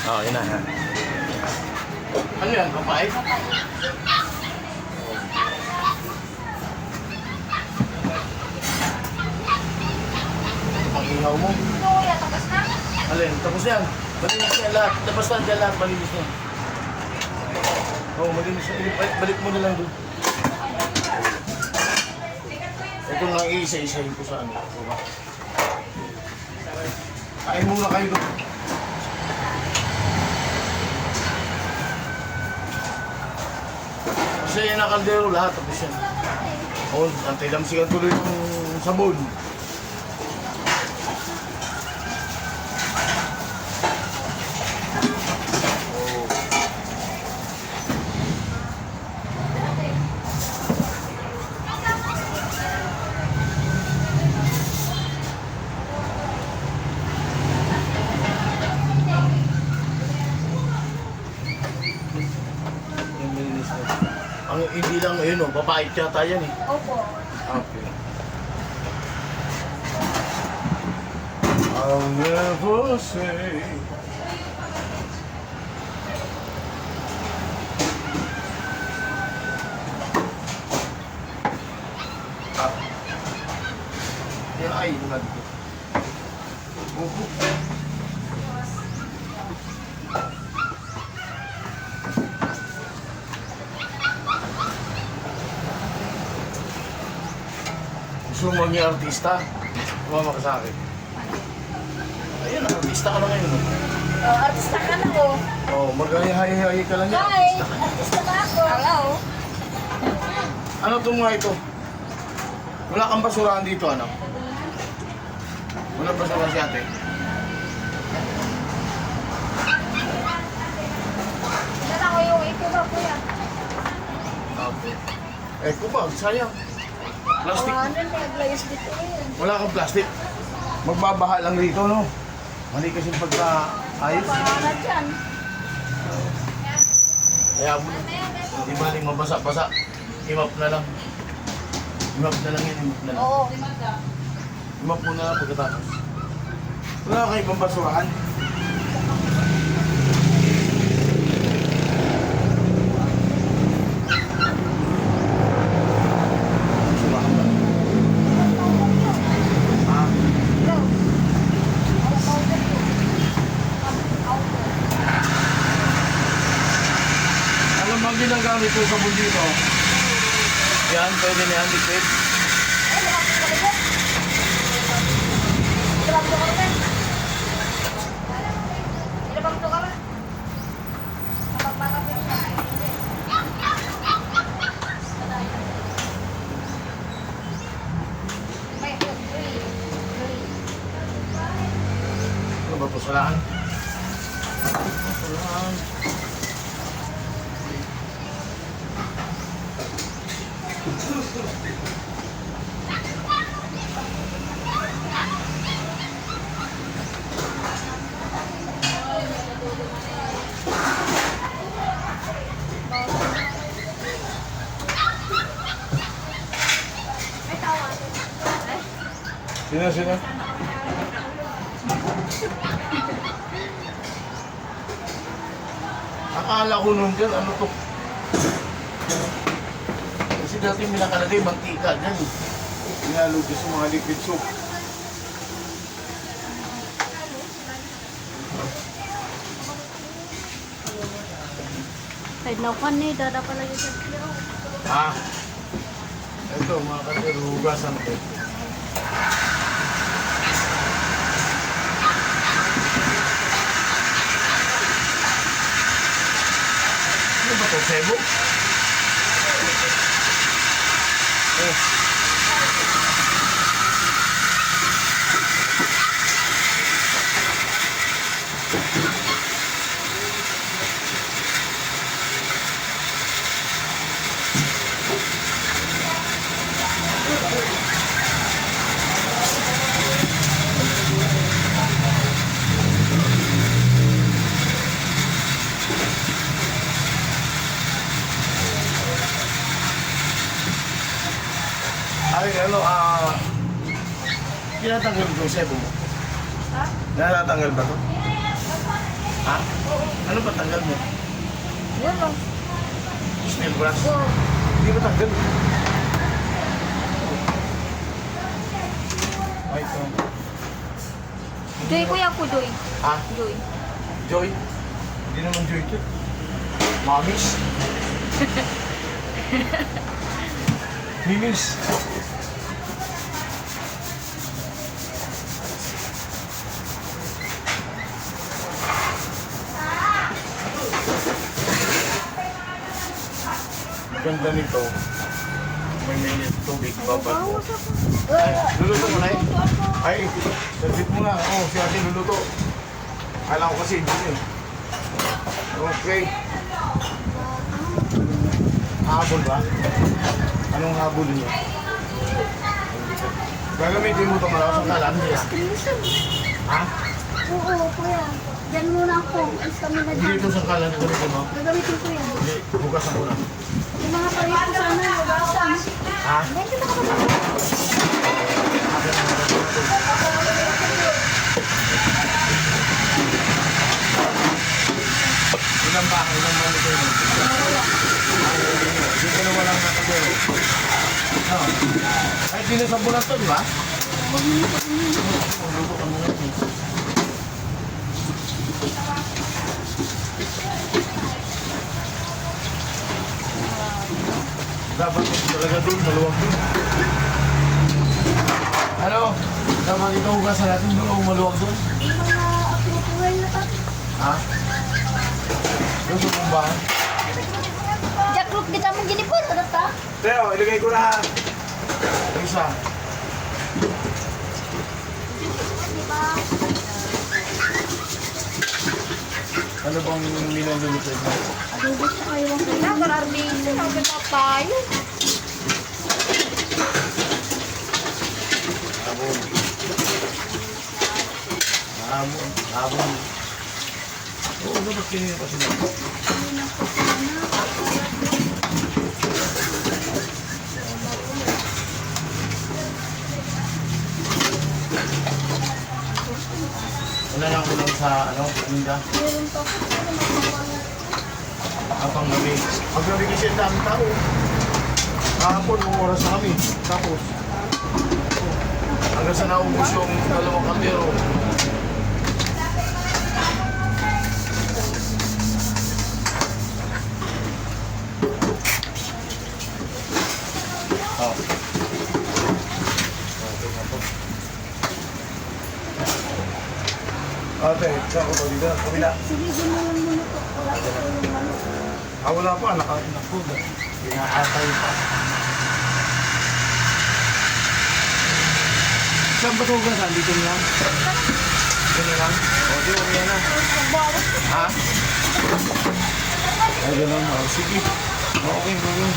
Oo, yun na. Ha? Ano yan? Kapay? Ang ihaw mo. Kuya, tapos na? Alin? Tapos yan. Malinis yan lahat. Tapos na dyan lahat. Malinis yan. Oo, malinis yan. Balik mo na lang doon. Ito nga iisa-isahin ko sa ano. Baba. Kain muna kayo doon. Kasi yan ang kaldero lahat. Tapos yan. Oo, antay-lamsikan tuloy yung sabon. Ang hindi lang yun, oh, papait yata yan eh. Opo. Okay. I'll never say. Ah. Yan ay, bukan dito. Gusto mo maging artista? Tumama ka sa akin. Ayun, artista ka na ngayon. Oh, artista ka na oh. Oh, mag-hayi-hayi ka lang yan. Hi! Artista na ako. Hello. Ano itong mga ito? Wala kang basurahan dito, ano? Wala basurahan si ate? Dala ko yung ito ba, kuya? Okay. Eh, kubag, sayang. Plastic. Ano na, naglayos dito eh. Wala kang plastic. Magbabaha lang dito, no? Mali kasi pagka-ayos. Pangalan dyan. Kaya, hindi maling mabasa-basa. Imap na lang. Imap na lang yan, imap na lang. Oo. Imap mo na lang pagkatapos. Wala kang ibang basurahan. Basurahan ba? Ah, ano bang ginagamit ko sa dito? Yan, pwede na yan, liquid. Ano ba, pusalaan? Pusalaan. Sino? Akala ko nun dyan, ano to? Kasi dati may nakalagay, mantika dyan. Pinalugis sa mga liquid soap. Kahit naukan ni, dada pala yung sa kilo. Ah, ito mga kapatid, hugasan ko. Ano ba ito, sebo? Oh. Ay, ano, tinatanggal ko yung sebo mo. Ha? Natatanggal ba ito? Ha? Ano ba tanggal mo? Yan lang. Snail grass? Go. Hindi ba tanggal? Ay, ito. Joy kuya ko, Joy. Ha? Joy. Joy? Hindi naman Joy ito. Mamis? Mimis? Ganda nito. May minute tubig, babad mo. Ay, luluto mo na eh. Ay, servit mo na. Oo, si ate luluto. Alam ko kasi hindi eh. Okay. Habol ba? Anong habol niyo? Gagamitin mo itong malakas ang kalam niya. Ha? Oo, kuya. Diyan muna ako. Alis kami na Hindi dyan. ito sa kalan gagamitin mo? Gagamitin ko yan. Hindi, bukasan mo na. Yung mga palit ko sana. Hugasan. Ha? Hindi kita kapag Ilang ba? Ilang ba nito yun? Dito na walang nakagero. No. Ay, di na sa bulan to, di ba? Luto ka muna yun. Dapat talaga doon, maluwag doon. Ano? Dapat ito hugasan natin doon, maluwag doon. yung mga aplutuhan na pa. Ha? Doon sa bumbahan. Jacklook kita mong ginipon. Ano ta? Teo, ilagay ko na. Isa. Diba? Ano bang minaluluto mo? Adobo sa kayo ang kaya. Kararbin. Ang ganda tayo. Habon. Habon. Habon. Oo, dapat kinili pa sila. Wala lang ko lang sa, paninda. Meron pa ako. Habang gabi. Pag gabi kasi ang daming tao. Kahapon, nung oras na kami. Tapos, hanggang sa naubos yung dalawang kaldero. Oh. Ate, saan ko to dito? Kabila. Sige, din mo lang muna to. Wala ko yung ano. Wala pa, nakainakod. Inaatay pa. Saan ba ito hugasan? Dito na lang? Dito na lang? O, di mo yan na. Pagbawas ko. Ha? Ay, gano'n. O, sige. Okay, gano'n.